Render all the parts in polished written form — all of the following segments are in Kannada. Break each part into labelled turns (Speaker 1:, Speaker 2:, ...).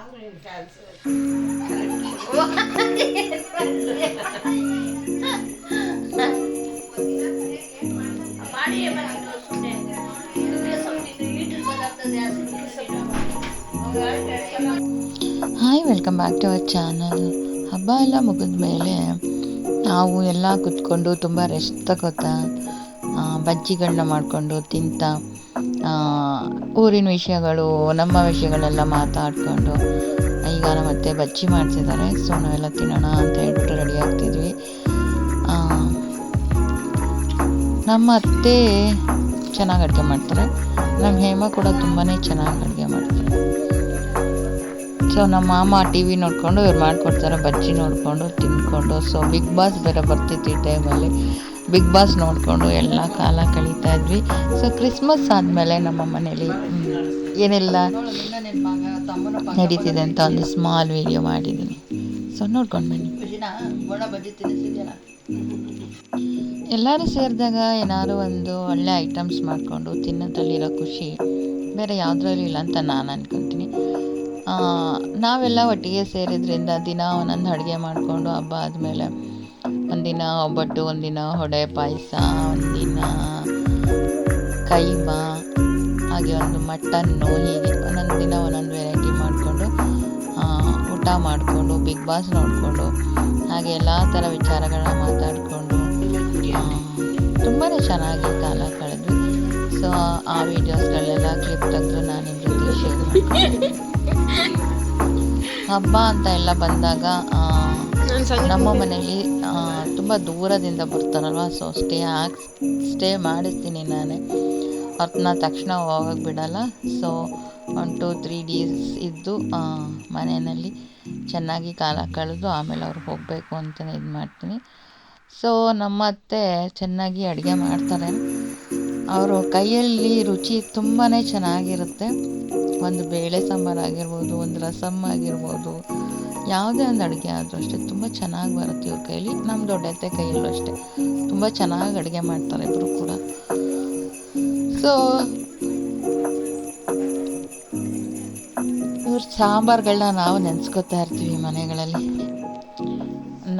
Speaker 1: Hi, welcome back to our channel. ಹಬ್ಬ ಎಲ್ಲ ಮುಗಿದ ಮೇಲೆ ನಾವು ಎಲ್ಲ ಕುತ್ಕೊಂಡು ತುಂಬ ರೆಸ್ಟ್ ತಗೋತಾ ಬಜ್ಜಿಗಳನ್ನ ಮಾಡಿಕೊಂಡು ತಿಂತ ಊರಿನ ವಿಷಯಗಳು, ನಮ್ಮ ವಿಷಯಗಳೆಲ್ಲ ಮಾತಾಡಿಕೊಂಡು ಈಗ ಮತ್ತೆ ಬಜ್ಜಿ ಮಾಡ್ತಿದ್ದಾರೆ. ಸೊ ನಾವೆಲ್ಲ ತಿನ್ನೋಣ ಅಂತ ಹೇಳ್ಬಿಟ್ಟು ರೆಡಿ ಆಗ್ತಿದ್ವಿ. ನಮ್ಮ ಅತ್ತೆ ಚೆನ್ನಾಗಿ ಅಡುಗೆ ಮಾಡ್ತಾರೆ. ನಮ್ಮ ಹೇಮ ಕೂಡ ತುಂಬಾ ಚೆನ್ನಾಗಿ ಅಡುಗೆ ಮಾಡ್ತಾರೆ. ಸೊ ನಮ್ಮ ಮಾಮ ಟಿ ವಿ ನೋಡಿಕೊಂಡು ಇವ್ರು ಮಾಡಿಕೊಡ್ತಾರೆ, ಬಜ್ಜಿ ನೋಡಿಕೊಂಡು ತಿಂದ್ಕೊಂಡು. ಸೊ ಬಿಗ್ ಬಾಸ್ ಬೇರೆ ಬರ್ತಿತ್ತು ಈ ಟೈಮಲ್ಲಿ. ಬಿಗ್ ಬಾಸ್ ನೋಡಿಕೊಂಡು ಎಲ್ಲ ಕಾಲ ಕಳೀತಾ ಇದ್ವಿ. ಸೊ ಕ್ರಿಸ್ಮಸ್ ಆದಮೇಲೆ ನಮ್ಮ ಮನೇಲಿ ಏನೆಲ್ಲ ನಡೀತಿದೆ ಅಂತ ಒಂದು ಸ್ಮಾಲ್ ವಿಡಿಯೋ ಮಾಡಿದ್ದೀನಿ. ಸೊ ನೋಡ್ಕೊಂಡು ಬನ್ನಿ. ಎಲ್ಲರೂ ಸೇರಿದಾಗ ಏನಾದ್ರು ಒಂದು ಒಳ್ಳೆ ಐಟಮ್ಸ್ ಮಾಡಿಕೊಂಡು ತಿನ್ನೋದ್ರಲ್ಲಿರೋ ಖುಷಿ ಬೇರೆ ಯಾವುದ್ರಲ್ಲೂ ಇಲ್ಲ ಅಂತ ನಾನು ಅಂದ್ಕೊತೀನಿ. ನಾವೆಲ್ಲ ಒಟ್ಟಿಗೆ ಸೇರಿದ್ರಿಂದ ದಿನ ಒಂದೊಂದು ಅಡುಗೆ ಮಾಡಿಕೊಂಡು ಹಬ್ಬ ಆದಮೇಲೆ ಒಂದಿನ ಒಬ್ಬಟ್ಟು, ಒಂದಿನ ಹೊಡೆ ಪಾಯಸ, ಒಂದಿನ ಕೈಮಾ, ಹಾಗೆ ಒಂದು ಮಟನ್ನು, ಹೀಗೆ ಒಂದೊಂದು ದಿನ ಒಂದೊಂದು ವೆರೈಟಿ ಮಾಡಿಕೊಂಡು ಊಟ ಮಾಡಿಕೊಂಡು ಬಿಗ್ ಬಾಸ್ ನೋಡಿಕೊಂಡು ಹಾಗೆ ಎಲ್ಲ ಥರ ವಿಚಾರಗಳನ್ನ ಮಾತಾಡಿಕೊಂಡು ತುಂಬಾ ಚೆನ್ನಾಗಿ ಕಾಲ ಕಳೆದ್ವಿ. ಸೊ ಆ ವೀಡಿಯೋಸ್ಗಳನ್ನೆಲ್ಲ ಕ್ಲಿಪ್ ತೆಗೆದು ನಾನು ನಿಮ್ಮ ಜೊತೆ ಶೇರ್ ಮಾಡ್ತೀನಿ. ಹಬ್ಬ ಅಂತ ಎಲ್ಲ ಬಂದಾಗ ನಮ್ಮ ಮನೇಲಿ ತುಂಬ ದೂರದಿಂದ ಬರ್ತಾರಲ್ವ, ಸೊ ಸ್ಟೇ ಮಾಡಿಸ್ತೀನಿ ನಾನೇ. ಅವ್ರನ್ನ ತಕ್ಷಣ ಹೋಗಕ್ಕೆ ಬಿಡಲ್ಲ. ಸೊ 1-2-3 ಡೇಸ್ ಇದ್ದು ಮನೆಯಲ್ಲಿ ಚೆನ್ನಾಗಿ ಕಾಲ ಕಳೆದು ಆಮೇಲೆ ಅವ್ರು ಹೋಗಬೇಕು ಅಂತಲೇ ಇದು ಮಾಡ್ತೀನಿ. ಸೊ ನಮ್ಮ ಅತ್ತೆ ಚೆನ್ನಾಗಿ ಅಡುಗೆ ಮಾಡ್ತಾರೆ. ಅವರು ಕೈಯಲ್ಲಿ ರುಚಿ ತುಂಬಾ ಚೆನ್ನಾಗಿರುತ್ತೆ. ಒಂದು ಬೇಳೆ ಸಾಂಬಾರು ಆಗಿರ್ಬೋದು, ಒಂದು ರಸಮ್ ಆಗಿರ್ಬೋದು, ಯಾವುದೇ ಒಂದು ಅಡುಗೆ ಆದರೂ ಅಷ್ಟೇ ತುಂಬ ಚೆನ್ನಾಗಿ ಬರುತ್ತೆ ಇವ್ರ ಕೈಯಲ್ಲಿ. ನಮ್ಮ ದೊಡ್ಡತ್ತೆ ಕೈಯಲ್ಲೂ ಅಷ್ಟೇ ತುಂಬ ಚೆನ್ನಾಗಿ ಅಡುಗೆ ಮಾಡ್ತಾರೆ ಇಬ್ಬರು ಕೂಡ. ಸೊ ಇವ್ರ ಸಾಂಬಾರುಗಳನ್ನ ನಾವು ನೆನೆಸ್ಕೊತಾ ಇರ್ತೀವಿ ಮನೆಗಳಲ್ಲಿ.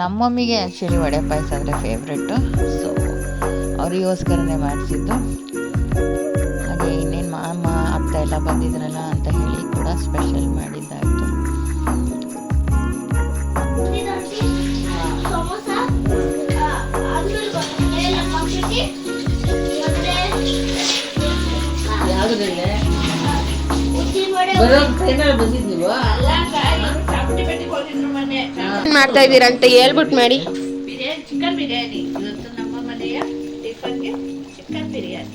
Speaker 1: ನಮ್ಮ ಮಮ್ಮಿಗೆ ಆ್ಯಕ್ಚುಲಿ ವಡೆ ಪಾಯಸ ಅಂದರೆ ಫೇವ್ರೆಟ್ಟು. ಸೊ ಅವರಿಗೋಸ್ಕರನೇ ಮಾಡಿಸಿದ್ದು. ಹಾಗೆ ಇನ್ನೇನು ಮಾಮ ಅತ್ತ ಎಲ್ಲ ಬಂದಿದ್ರಲ್ಲ ಅಂತ ಹೇಳಿ ಕೂಡ ಸ್ಪೆಷಲ್ ಮಾಡಿದ್ದಾಯಿತು.
Speaker 2: ಮಾಡ್ತಾ ಇದ್ದೀರಾ ಅಂತ ಹೇಳ್ಬಿಟ್ಟು ಮಾಡಿ.
Speaker 3: ಚಿಕನ್ ಬಿರಿಯಾನಿ ಇವತ್ತು ನಮ್ಮ ಮನೆಯ ಟಿಫನ್ಗೆ ಚಿಕನ್ ಬಿರಿಯಾನಿ.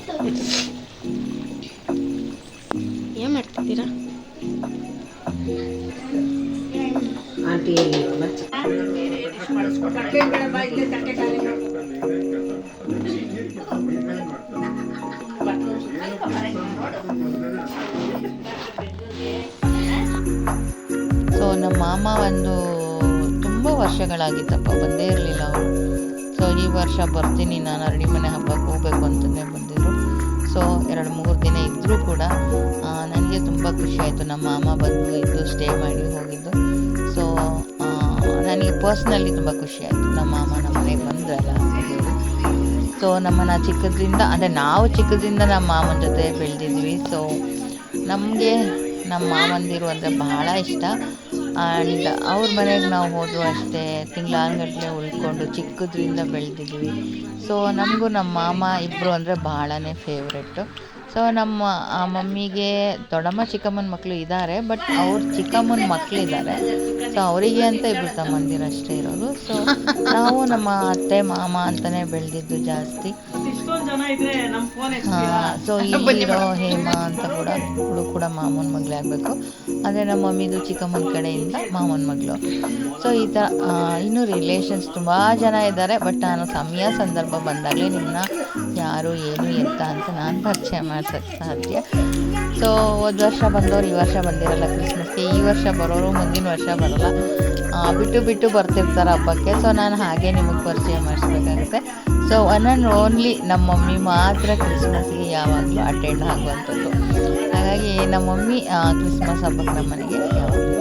Speaker 2: ಏನ್ ಮಾಡ್ತಿದ್ದೀರಾ?
Speaker 1: ಸೊ ನಮ್ಮ ಮಾಮ ಒಂದು ತುಂಬ ವರ್ಷಗಳಾಗಿತ್ತಪ್ಪ ಬಂದೇ ಇರಲಿಲ್ಲ ಅವರು. ಸೊ ಈ ವರ್ಷ ಬರ್ತೀನಿ ನಾನು, ಅರಳಿ ಮನೆ ಹಬ್ಬಕ್ಕೆ ಹೋಗಬೇಕು ಅಂತಲೇ ಬಂದಿದ್ದರು. ಸೊ 2-3 ದಿನ ಇದ್ದರೂ ಕೂಡ ನನಗೆ ತುಂಬ ಖುಷಿ ಆಯಿತು. ನಮ್ಮ ಮಾಮ ಬಂದು ಇದ್ದು ಸ್ಟೇ ಮಾಡಿ ಹೋಗಿದ್ದು. ಸೊ ನನಗೆ ಪರ್ಸ್ನಲಿ ತುಂಬ ಖುಷಿ ಆಯಿತು ನಮ್ಮ ಮಾಮ ನಮ್ಮ ಮನೆಗೆ ಬಂದ್ರಲ್ಲ ಅಂತ ಹೇಳಿ. ಸೊ ನಮ್ಮನ್ನು ಚಿಕ್ಕದ್ರಿಂದ, ಅಂದರೆ ನಾವು ಚಿಕ್ಕದ್ರಿಂದ ನಮ್ಮ ಮಾಮನ ಜೊತೆ ಬೆಳೆದಿದ್ವಿ. ಸೊ ನಮಗೆ ನಮ್ಮ ಮಾಮಂದಿರು ಅಂದರೆ ಬಹಳ ಇಷ್ಟ. ಆ್ಯಂಡ್ ಅವ್ರ ಮನೆಗೆ ನಾವು ಹೋದರೂ ಅಷ್ಟೇ ತಿಂಗಳಾನುಗಟ್ಟಲೆ ಉಳ್ಕೊಂಡು ಚಿಕ್ಕದ್ರಿಂದ ಬೆಳೆದಿದ್ವಿ. ಸೊ ನಮಗೂ ನಮ್ಮ ಮಾಮ ಇಬ್ಬರು ಅಂದರೆ ಬಹಳನೇ ಫೇವ್ರೆಟ್ಟು. ಸೊ ನಮ್ಮ ಮಮ್ಮಿಗೆ ದೊಡ್ಡಮ್ಮ ಚಿಕ್ಕಮ್ಮನ ಮಕ್ಕಳು ಇದ್ದಾರೆ, ಬಟ್ ಅವ್ರ ಚಿಕ್ಕಮ್ಮನ ಮಕ್ಕಳಿದ್ದಾರೆ. ಸೊ ಅವರಿಗೆ ಅಂತ ಇಬ್ಬರು ತಮ್ಮಂದಿರು ಅಷ್ಟೇ ಇರೋದು. ಸೊ ನಾವು ನಮ್ಮ ಅತ್ತೆ ಮಾಮ ಅಂತಲೇ ಬೆಳೆದಿದ್ದು ಜಾಸ್ತಿ. ಸೊ ಇಲ್ಲಿರೋ ಹೇಮ ಅಂತ ಕೂಡ ಅವಳು ಕೂಡ ಮಾಮನ ಮಗಳೇ ಆಗಬೇಕು. ಅದೇ ನಮ್ಮ ಮಮ್ಮಿದು ಚಿಕ್ಕಮ್ಮನ ಕಡೆಯಿಂದ ಮಾಮನ ಮಗಳು. ಸೊ ಈ ಥರ ಇನ್ನೂ ರಿಲೇಷನ್ಸ್ ತುಂಬ ಜನ ಇದ್ದಾರೆ. ಬಟ್ ನಾನು ಸಮಯ ಸಂದರ್ಭ ಬಂದಾಗಲೇ ನಿಮ್ಮನ್ನ ಯಾರು ಏನು ಎತ್ತ ಅಂತ ನಾನು ಪರಿಚಯ ಮಾಡ್ಸೋಕ್ಕೆ ಸಾಧ್ಯ. ಸೊ ಹೋದ ವರ್ಷ ಬಂದವರು ಈ ವರ್ಷ ಬಂದಿರಲ್ಲ ಕ್ರಿಸ್ಮಸ್ಗೆ, ಈ ವರ್ಷ ಬರೋರು ಮುಂದಿನ ವರ್ಷ ಬರೋಲ್ಲ, ಬಿಟ್ಟು ಬರ್ತಿರ್ತಾರೆ ಹಬ್ಬಕ್ಕೆ. ಸೊ ನಾನು ಹಾಗೆ ನಿಮಗೆ ಪರಿಚಯ ಮಾಡಿಸ್ಬೇಕಾಗುತ್ತೆ. ಸೊ ಒನ್ ಆ್ಯಂಡ್ ಓನ್ಲಿ ನಮ್ಮ ಮಮ್ಮಿ ಮಾತ್ರ ಕ್ರಿಸ್ಮಸ್ಗೆ ಯಾವಾಗಲೂ ಅಟೆಂಡ್ ಆಗುವಂಥದ್ದು. ಹಾಗಾಗಿ ನಮ್ಮ ಮಮ್ಮಿ ಕ್ರಿಸ್ಮಸ್ ಹಬ್ಬಕ್ಕೆ ನಮ್ಮ ಮನೆಗೆ ಯಾವಾಗಲೂ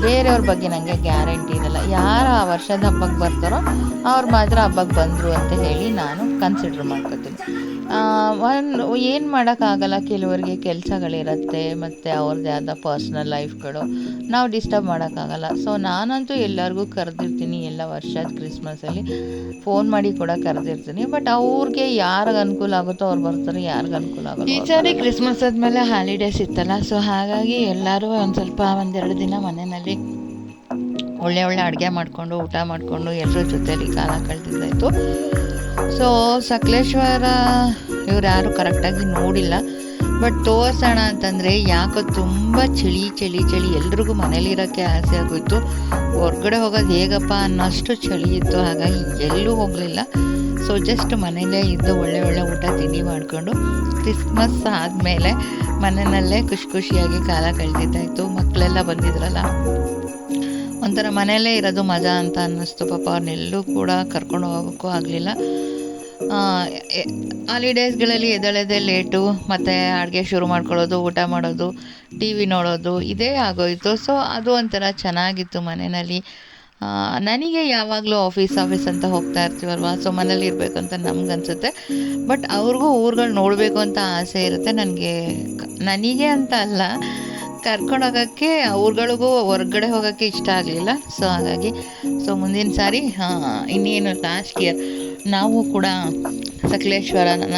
Speaker 1: ಬೇರೆಯವ್ರ ಬಗ್ಗೆ ನನಗೆ ಗ್ಯಾರಂಟಿ ಇರಲ್ಲ. ಯಾರು ಆ ವರ್ಷದ ಹಬ್ಬಕ್ಕೆ ಬರ್ತಾರೋ ಅವ್ರು ಮಾತ್ರ ಹಬ್ಬಕ್ಕೆ ಬಂದರು ಅಂತ ಹೇಳಿ ನಾನು ಕನ್ಸಿಡ್ರ್ ಮಾಡ್ಕೊತೀನಿ. ಏನು ಮಾಡೋಕ್ಕಾಗಲ್ಲ, ಕೆಲವರಿಗೆ ಕೆಲಸಗಳಿರುತ್ತೆ ಮತ್ತು ಅವ್ರದ್ದೇ ಆದ ಪರ್ಸ್ನಲ್ ಲೈಫ್ಗಳು, ನಾವು ಡಿಸ್ಟರ್ಬ್ ಮಾಡೋಕ್ಕಾಗಲ್ಲ. ಸೊ ನಾನಂತೂ ಎಲ್ಲರಿಗೂ ಕರೆದಿರ್ತೀನಿ, ಎಲ್ಲ ವರ್ಷದ ಕ್ರಿಸ್ಮಸಲ್ಲಿ ಫೋನ್ ಮಾಡಿ ಕೂಡ ಕರೆದಿರ್ತೀನಿ. ಬಟ್ ಅವ್ರಿಗೆ ಯಾರಿಗೆ ಅನುಕೂಲ ಆಗುತ್ತೋ ಅವ್ರು ಬರ್ತಾರೆ, ಯಾರಿಗೆ ಅನುಕೂಲ ಆಗೋಲ್ಲ. ಈ ಸಾರಿ ಕ್ರಿಸ್ಮಸ್ ಆದಮೇಲೆ ಹಾಲಿಡೇಸ್ ಇತ್ತಲ್ಲ, ಸೊ ಹಾಗಾಗಿ ಎಲ್ಲರೂ ಒಂದೆರಡು ದಿನ ಮನೆಯಲ್ಲಿ ಒಳ್ಳೆ ಅಡುಗೆ ಮಾಡಿಕೊಂಡು ಊಟ ಮಾಡಿಕೊಂಡು ಎಲ್ಲರ ಜೊತೆಯಲ್ಲಿ ಕಾಲ ಕಳೆದಿದ್ದಾಯಿತು. ಸೊ ಸಕಲೇಶ್ವರ ಇವ್ರು ಯಾರು ಕರೆಕ್ಟಾಗಿ ನೋಡಿಲ್ಲ, ಬಟ್ ತೋರಿಸೋಣ ಅಂತಂದರೆ ಯಾಕೋ ತುಂಬ ಚಳಿ ಎಲ್ರಿಗೂ ಮನೇಲಿರೋಕ್ಕೆ ಆಸೆ ಆಗೋಯಿತು. ಹೊರ್ಗಡೆ ಹೋಗೋದು ಹೇಗಪ್ಪ ಅನ್ನೋಷ್ಟು ಚಳಿ ಇತ್ತು, ಹಾಗಾಗಿ ಎಲ್ಲೂ ಹೋಗಲಿಲ್ಲ. ಸೊ ಜಸ್ಟ್ ಮನೆಯಲ್ಲೇ ಇದ್ದು ಒಳ್ಳೆ ಊಟ ತಿಂಡಿ ಮಾಡಿಕೊಂಡು ಕ್ರಿಸ್ಮಸ್ ಆದಮೇಲೆ ಮನೆಯಲ್ಲೇ ಖುಷಿಯಾಗಿ ಕಾಲ ಕಳೆದಿದ್ದಾಯಿತು. ಮಕ್ಕಳೆಲ್ಲ ಬಂದಿದ್ರಲ್ಲ, ಒಂಥರ ಮನೆಯಲ್ಲೇ ಇರೋದು ಮಜಾ ಅಂತ ಅನ್ನಿಸ್ತು. ಪಾಪ ಅವ್ರನ್ನೆಲ್ಲೂ ಕೂಡ ಕರ್ಕೊಂಡು ಹೋಗೋಕ್ಕೂ ಆಗಲಿಲ್ಲ. ಹಾಲಿಡೇಸ್ಗಳಲ್ಲಿ ಎದ್ದೇಳೋದೇ ಲೇಟು, ಮತ್ತು ಅಡುಗೆ ಶುರು ಮಾಡ್ಕೊಳ್ಳೋದು, ಊಟ ಮಾಡೋದು, ಟಿ ವಿ ನೋಡೋದು, ಇದೇ ಆಗೋಯಿತು. ಸೊ ಅದು ಒಂಥರ ಚೆನ್ನಾಗಿತ್ತು ಮನೆಯಲ್ಲಿ. ನನಗೆ ಯಾವಾಗಲೂ ಆಫೀಸ್ ಅಂತ ಹೋಗ್ತಾ ಇರ್ತೀವಲ್ವ, ಸೊ ಮನೇಲಿ ಇರಬೇಕು ಅಂತ ನಮ್ಗನ್ಸುತ್ತೆ. ಬಟ್ ಅವ್ರಿಗೂ ಊರುಗಳು ನೋಡಬೇಕು ಅಂತ ಆಸೆ ಇರುತ್ತೆ. ನನಗೆ ಅಂತ ಅಲ್ಲ, ಕರ್ಕೊಂಡೋಗೋಕ್ಕೆ ಊರುಗಳಿಗೂ ಹೊರ್ಗಡೆ ಹೋಗೋಕ್ಕೆ ಇಷ್ಟ ಆಗಲಿಲ್ಲ. ಸೊ ಹಾಗಾಗಿ ಮುಂದಿನ ಸಾರಿ ಇನ್ನೇನು ಲಾಸ್ಟ್ ಇಯರ್ ನಾವು ಕೂಡ ಸಕಲೇಶ್ವರನ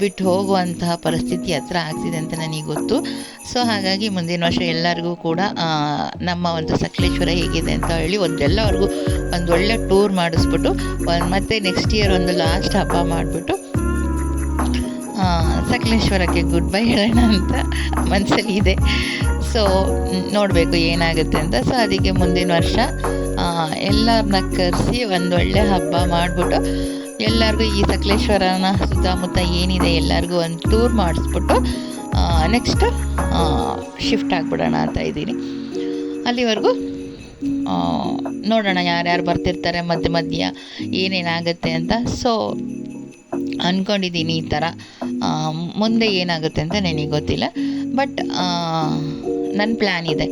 Speaker 1: ಬಿಟ್ಟು ಹೋಗುವಂತಹ ಪರಿಸ್ಥಿತಿ ಹತ್ರ ಆಗ್ತಿದೆ ಅಂತ ನನಗೆ ಗೊತ್ತು. ಸೊ ಹಾಗಾಗಿ ಮುಂದಿನ ವರ್ಷ ಎಲ್ಲರಿಗೂ ಕೂಡ ನಮ್ಮ ಒಂದು ಸಕಲೇಶ್ವರ ಹೇಗಿದೆ ಅಂತ ಹೇಳಿ ಎಲ್ಲರಿಗೂ ಒಂದು ಒಳ್ಳೆ ಟೂರ್ ಮಾಡಿಸ್ಬಿಟ್ಟು ಮತ್ತು ನೆಕ್ಸ್ಟ್ ಇಯರ್ ಒಂದು ಲಾಸ್ಟ್ ಹಬ್ಬ ಮಾಡಿಬಿಟ್ಟು ಸಕಲೇಶ್ವರಕ್ಕೆ ಗುಡ್ ಬೈ ಹೇಳೋಣ ಅಂತ ಮನಸ್ಸಲ್ಲಿ ಇದೆ. ಸೊ ನೋಡಬೇಕು ಏನಾಗುತ್ತೆ ಅಂತ. ಸೊ ಅದಕ್ಕೆ ಮುಂದಿನ ವರ್ಷ ಎಲ್ಲರನ್ನ ಕರೆಸಿ ಒಂದೊಳ್ಳೆ ಹಬ್ಬ ಮಾಡಿಬಿಟ್ಟು ಎಲ್ಲರಿಗೂ ಈ ಸಕಲೇಶ್ವರನ ಸುತ್ತಮುತ್ತ ಏನಿದೆ ಎಲ್ಲರಿಗೂ ಒಂದು ಟೂರ್ ಮಾಡಿಸ್ಬಿಟ್ಟು ನೆಕ್ಸ್ಟ್ ಶಿಫ್ಟ್ ಆಗಿಬಿಡೋಣ ಅಂತ ಇದ್ದೀನಿ. ಅಲ್ಲಿವರೆಗೂ ನೋಡೋಣ ಯಾರ್ಯಾರು ಬರ್ತಿರ್ತಾರೆ ಮಧ್ಯ ಏನೇನಾಗುತ್ತೆ ಅಂತ. ಸೊ ಅಂದ್ಕೊಂಡಿದ್ದೀನಿ ಈ ಥರ. ಮುಂದೆ ಏನಾಗುತ್ತೆ ಅಂತ ನನಗೆ ಗೊತ್ತಿಲ್ಲ, ಬಟ್ ನನ್ನ ಪ್ಲ್ಯಾನ್ ಇದೆ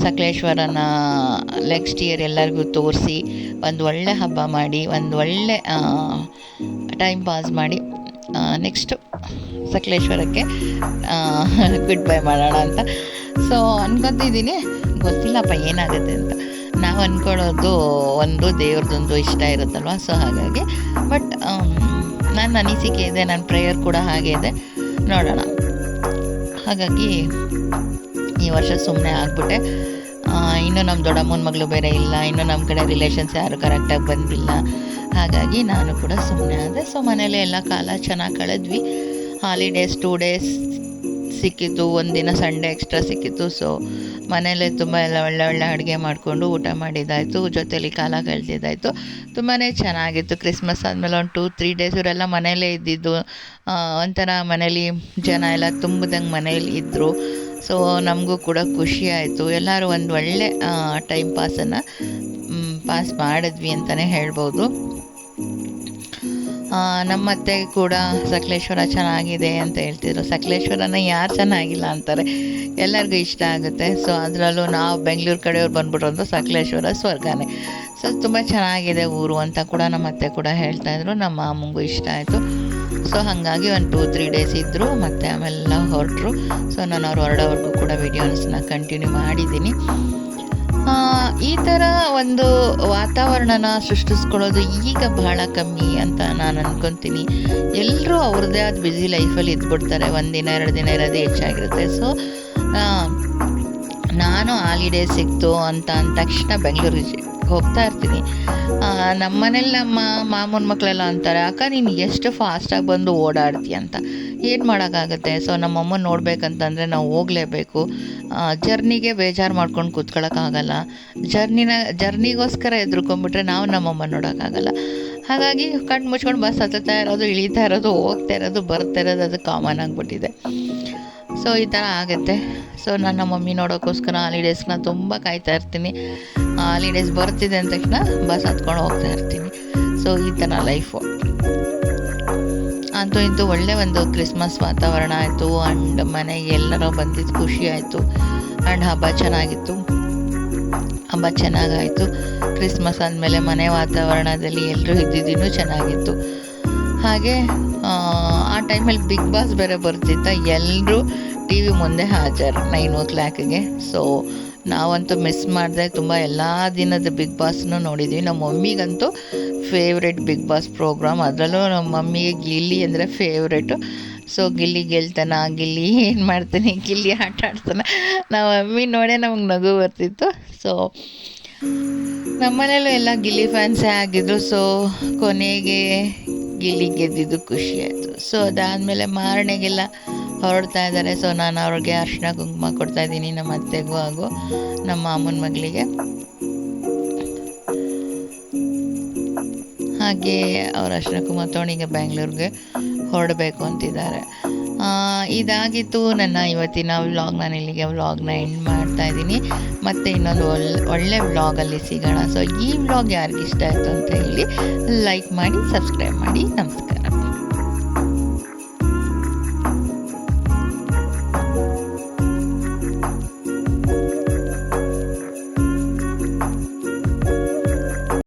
Speaker 1: ಸಕಲೇಶ್ವರನ ನೆಕ್ಸ್ಟ್ ಇಯರ್ ಎಲ್ಲರಿಗೂ ತೋರಿಸಿ ಒಂದು ಒಳ್ಳೆ ಹಬ್ಬ ಮಾಡಿ ಒಂದು ಒಳ್ಳೆ ಟೈಮ್ ಪಾಸ್ ಮಾಡಿ ನೆಕ್ಸ್ಟು ಸಕಲೇಶ್ವರಕ್ಕೆ ಗುಡ್ ಬೈ ಮಾಡೋಣ ಅಂತ. ಸೊ ಅಂದ್ಕೊತಿದ್ದೀನಿ, ಗೊತ್ತಿಲ್ಲಪ್ಪ ಏನಾಗುತ್ತೆ ಅಂತ. ನಾವು ಅಂದ್ಕೊಳ್ಳೋದು ಒಂದು ದೇವ್ರದ್ದೊಂದು ಇಷ್ಟ ಇರುತ್ತಲ್ವ. ಸೊ ಹಾಗಾಗಿ ಬಟ್ ನನ್ನ ಅನಿಸಿಕೆ ಇದೆ, ನನ್ನ ಪ್ರೇಯರ್ ಕೂಡ ಹಾಗೆ ಇದೆ, ನೋಡೋಣ. ಹಾಗಾಗಿ ಈ ವರ್ಷ ಸುಮ್ಮನೆ ಆಗಿಬಿಟ್ಟೆ. ಇನ್ನೂ ನಮ್ಮ ದೊಡ್ಡಮ್ಮನ ಮಗಳು ಬೇರೆ ಇಲ್ಲ, ಇನ್ನೂ ನಮ್ಮ ಕಡೆ ರಿಲೇಷನ್ಸ್ ಯಾರು ಕರೆಕ್ಟಾಗಿ ಬಂದಿಲ್ಲ. ಹಾಗಾಗಿ ನಾನು ಕೂಡ ಸುಮ್ಮನೆ ಆದೆ. ಸೊ ಮನೇಲೆ ಎಲ್ಲ ಕಾಲ ಚೆನ್ನಾಗಿ ಕಳೆದ್ವಿ. ಹಾಲಿಡೇಸ್ 2 ಡೇಸ್ ಸಿಕ್ಕಿತ್ತು, ಒಂದಿನ ಸಂಡೇ ಎಕ್ಸ್ಟ್ರಾ ಸಿಕ್ಕಿತ್ತು. ಸೊ ಮನೇಲೆ ತುಂಬ ಎಲ್ಲ ಒಳ್ಳೆ ಅಡುಗೆ ಮಾಡಿಕೊಂಡು ಊಟ ಮಾಡಿದ್ದಾಯಿತು, ಜೊತೇಲಿ ಕಾಲ ಕಳೆದಿದ್ದಾಯಿತು. ತುಂಬಾ ಚೆನ್ನಾಗಿತ್ತು. ಕ್ರಿಸ್ಮಸ್ ಆದಮೇಲೆ ಒಂದು 2-3 ಡೇಸ್ ಇವರೆಲ್ಲ ಮನೇಲೇ ಇದ್ದಿದ್ದು, ಒಂಥರ ಮನೇಲಿ ಜನ ಎಲ್ಲ ತುಂಬಿದಂಗೆ ಮನೇಲಿ ಇದ್ದರು. ಸೊ ನಮಗೂ ಕೂಡ ಖುಷಿ ಆಯಿತು. ಎಲ್ಲರೂ ಒಂದು ಒಳ್ಳೆ ಟೈಮ್ ಪಾಸ್ ಮಾಡಿದ್ವಿ ಅಂತಲೇ ಹೇಳ್ಬೋದು. ನಮ್ಮ ಅತ್ತೆ ಕೂಡ ಸಕಲೇಶ್ವರ ಚೆನ್ನಾಗಿದೆ ಅಂತ ಹೇಳ್ತಿದ್ರು. ಸಕಲೇಶ್ವರನ ಯಾರು ಚೆನ್ನಾಗಿಲ್ಲ ಅಂತಾರೆ, ಎಲ್ಲರಿಗೂ ಇಷ್ಟ ಆಗುತ್ತೆ. ಸೊ ಅದರಲ್ಲೂ ನಾವು ಬೆಂಗಳೂರು ಕಡೆಯವ್ರು ಬಂದ್ಬಿಟ್ರು ಅಂತ ಸಕಲೇಶ್ವರ ಸ್ವರ್ಗನೇ. ಸೊ ತುಂಬ ಚೆನ್ನಾಗಿದೆ ಊರು ಅಂತ ಕೂಡ ನಮ್ಮ ಅತ್ತೆ ಕೂಡ ಹೇಳ್ತಾಯಿದ್ರು. ನಮ್ಮ ಮಾಮಂಗೂ ಇಷ್ಟ ಆಯಿತು. ಸೊ ಹಾಗಾಗಿ ಒಂದು 2-3 ಡೇಸ್ ಇದ್ದರು, ಮತ್ತು ಆಮೇಲೆಲ್ಲ ಹೊರಟರು. ಸೊ ನಾನು ಅವ್ರು ಹೊರಡೋವರೆಗೂ ಕೂಡ ವೀಡಿಯೋಸ್ನ ಕಂಟಿನ್ಯೂ ಮಾಡಿದ್ದೀನಿ. ಈ ಥರ ಒಂದು ವಾತಾವರಣನ ಸೃಷ್ಟಿಸ್ಕೊಳ್ಳೋದು ಈಗ ಬಹಳ ಕಮ್ಮಿ ಅಂತ ನಾನು ಅಂದ್ಕೊತೀನಿ. ಎಲ್ಲರೂ ಅವ್ರದ್ದೇ ಆದ ಬ್ಯುಸಿ ಲೈಫಲ್ಲಿ ಇದ್ಬಿಡ್ತಾರೆ, 1 ದಿನ 2 ದಿನ ಇರೋದೇ ಹೆಚ್ಚಾಗಿರುತ್ತೆ. ಸೊ ನಾನು ಹಾಲಿಡೇ ಸಿಕ್ತು ಅಂತ ಅಂದ ತಕ್ಷಣ ಬೆಂಗಳೂರಿಗೆ ಹೋಗ್ತಾ ಇರ್ತೀನಿ. ನಮ್ಮ ಮನೇಲಿ ನಮ್ಮ ಮಾಮೂನ ಮಕ್ಕಳೆಲ್ಲ ಅಂತಾರೆ, ಅಕ್ಕ ನೀನು ಎಷ್ಟು ಫಾಸ್ಟಾಗಿ ಬಂದು ಓಡಾಡ್ತೀಯ ಅಂತ. ಏನು ಮಾಡೋಕ್ಕಾಗುತ್ತೆ. ಸೊ ನಮ್ಮಮ್ಮ ನೋಡಬೇಕಂತಂದರೆ ನಾವು ಹೋಗಲೇಬೇಕು. ಜರ್ನಿಗೆ ಬೇಜಾರು ಮಾಡ್ಕೊಂಡು ಕೂತ್ಕೊಳ್ಳೋಕ್ಕಾಗಲ್ಲ. ಜರ್ನಿಗೋಸ್ಕರ ಎದುರ್ಕೊಂಡ್ಬಿಟ್ರೆ ನಾವು ನಮ್ಮಮ್ಮ ನೋಡೋಕ್ಕಾಗಲ್ಲ. ಹಾಗಾಗಿ ಕಣ್ಣು ಮುಚ್ಕೊಂಡು ಬಸ್ ಹತ್ತುತ್ತಾ ಇರೋದು, ಇಳೀತಾ ಇರೋದು, ಹೋಗ್ತಾ ಇರೋದು, ಬರ್ತಾ ಇರೋದು, ಅದು ಕಾಮನ್ ಆಗಿಬಿಟ್ಟಿದೆ. ಸೊ ಈ ಥರ ಆಗುತ್ತೆ. ಸೊ ನನ್ನ ಮಮ್ಮಿ ನೋಡೋಕ್ಕೋಸ್ಕರ ಹಾಲಿಡೇಸ್ನ ತುಂಬ ಕಾಯ್ತಾ ಇರ್ತೀನಿ. ಹಾಲಿಡೇಸ್ ಬರ್ತಿದೆ ಅಂದ ತಕ್ಷಣ ಬಸ್ ಹತ್ಕೊಂಡು ಹೋಗ್ತಾ ಇರ್ತೀನಿ. ಸೊ ಈ ಥರ ಲೈಫು. ಅಂತೂ ಇಂತೂ ಒಳ್ಳೆ ಒಂದು ಕ್ರಿಸ್ಮಸ್ ವಾತಾವರಣ ಆಯಿತು. ಆ್ಯಂಡ್ ಮನೆಗೆ ಎಲ್ಲರೂ ಬಂದಿದ್ದು ಖುಷಿ ಆಯಿತು. ಆ್ಯಂಡ್ ಹಬ್ಬ ಚೆನ್ನಾಗಿತ್ತು. ಹಬ್ಬ ಚೆನ್ನಾಗಾಯಿತು. ಕ್ರಿಸ್ಮಸ್ ಆದಮೇಲೆ ಮನೆ ವಾತಾವರಣದಲ್ಲಿ ಎಲ್ಲರೂ ಇದ್ದಿದ್ದೂ ಚೆನ್ನಾಗಿತ್ತು. ಹಾಗೆ ಆ ಟೈಮಲ್ಲಿ ಬಿಗ್ ಬಾಸ್ ಬೇರೆ ಬರ್ತಿತ್ತ. ಎಲ್ಲರೂ ಟಿ ವಿ ಮುಂದೆ ಹಾಜರು 9 o'clockಗೆ. ಸೊ ನಾವಂತೂ ಮಿಸ್ ಮಾಡಿದೆ ತುಂಬ. ಎಲ್ಲ ದಿನದ ಬಿಗ್ ಬಾಸ್ನೂ ನೋಡಿದ್ವಿ. ನಮ್ಮ ಮಮ್ಮಿಗಂತೂ ಫೇವ್ರೆಟ್ ಬಿಗ್ ಬಾಸ್ ಪ್ರೋಗ್ರಾಮ್. ಅದರಲ್ಲೂ ನಮ್ಮ ಮಮ್ಮಿಗೆ ಗಿಲ್ಲಿ ಅಂದರೆ ಫೇವ್ರೆಟು. ಸೊ ಗಿಲ್ಲಿ ಗೆಲ್ತಾನ, ಗಿಲ್ಲಿ ಏನು ಮಾಡ್ತಾನೆ, ಗಿಲ್ಲಿ ಆಟ ಆಡ್ತಾನೆ, ನಮ್ಮ ಮಮ್ಮಿ ನೋಡೇ ನಮಗೆ ನಗು ಬರ್ತಿತ್ತು. ಸೊ ನಮ್ಮನೇಲೂ ಎಲ್ಲ ಗಿಲ್ಲಿ ಫ್ಯಾನ್ಸೇ ಆಗಿದ್ರು. ಸೊ ಕೊನೆಗೆ ಗಿಲ್ಲಿ ಗೆದ್ದಿದ್ದು ಖುಷಿ ಆಯಿತು. ಸೊ ಅದಾದಮೇಲೆ ಮಾರನೆಗೆಲ್ಲ ಹೊರಡ್ತಾ ಇದ್ದಾರೆ. ಸೊ ನಾನು ಅವ್ರಿಗೆ ಅರಿಶಿನ ಕುಂಕುಮ ಕೊಡ್ತಾಯಿದ್ದೀನಿ, ನಮ್ಮ ಅತ್ತೆಗೂ ಹಾಗೂ ನಮ್ಮ ಮಾಮನ ಮಗಳಿಗೆ. ಹಾಗೆ ಅವ್ರ ಅರಿಶಿನ ಕುಂಕುಮ ತೊಗೊಂಡಿಗೆ ಬೆಂಗಳೂರಿಗೆ ಹೊರಡಬೇಕು ಅಂತಿದ್ದಾರೆ. ಇದಾಗಿತ್ತು ನನ್ನ ಇವತ್ತಿನ ವ್ಲಾಗ್. ನಾನು ಇಲ್ಲಿಗೆ ವ್ಲಾಗ್ನ ಎಂಡ್ ಮಾಡ್ತಾಯಿದ್ದೀನಿ. ಮತ್ತು ಇನ್ನೊಂದು ಒಳ್ಳೆ ವ್ಲಾಗಲ್ಲಿ ಸಿಗೋಣ. ಸೊ ಈ ವ್ಲಾಗ್ ಯಾರಿಗಿಷ್ಟ ಆಯಿತು ಅಂತ ಹೇಳಿ ಲೈಕ್ ಮಾಡಿ, ಸಬ್ಸ್ಕ್ರೈಬ್ ಮಾಡಿ. ನಮಸ್ಕಾರ.